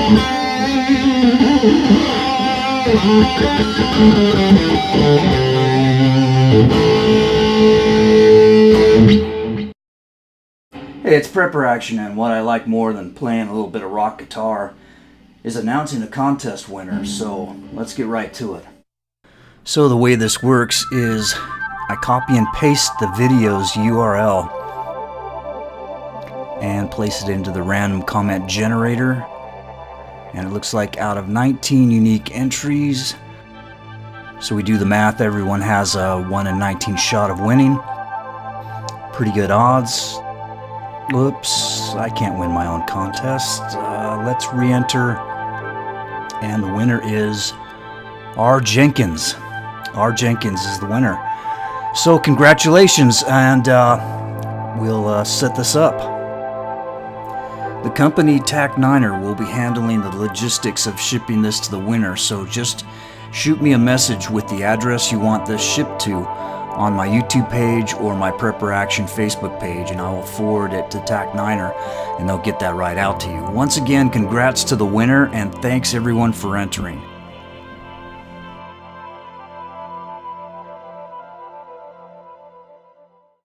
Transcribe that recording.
Hey, it's Prepper Action, and what I like more than playing a little bit of rock guitar is announcing a contest winner, so let's get right to it. So the way this works is I copy and paste the video's URL and place it into the random comment generator, and it looks like out of 19 unique entries, so we do the math, everyone has a 1 in 19 shot of winning. Pretty good odds. Whoops, I can't win my own contest. Let's re-enter, and the winner is R. Jenkins. R. Jenkins is the winner. So congratulations, and we'll set this up. The company TAC9ER will be handling the logistics of shipping this to the winner, so just shoot me a message with the address you want this shipped to on my YouTube page or my Prepper Action Facebook page, and I will forward it to TAC9ER and they'll get that right out to you. Once again, congrats to the winner, and thanks everyone for entering.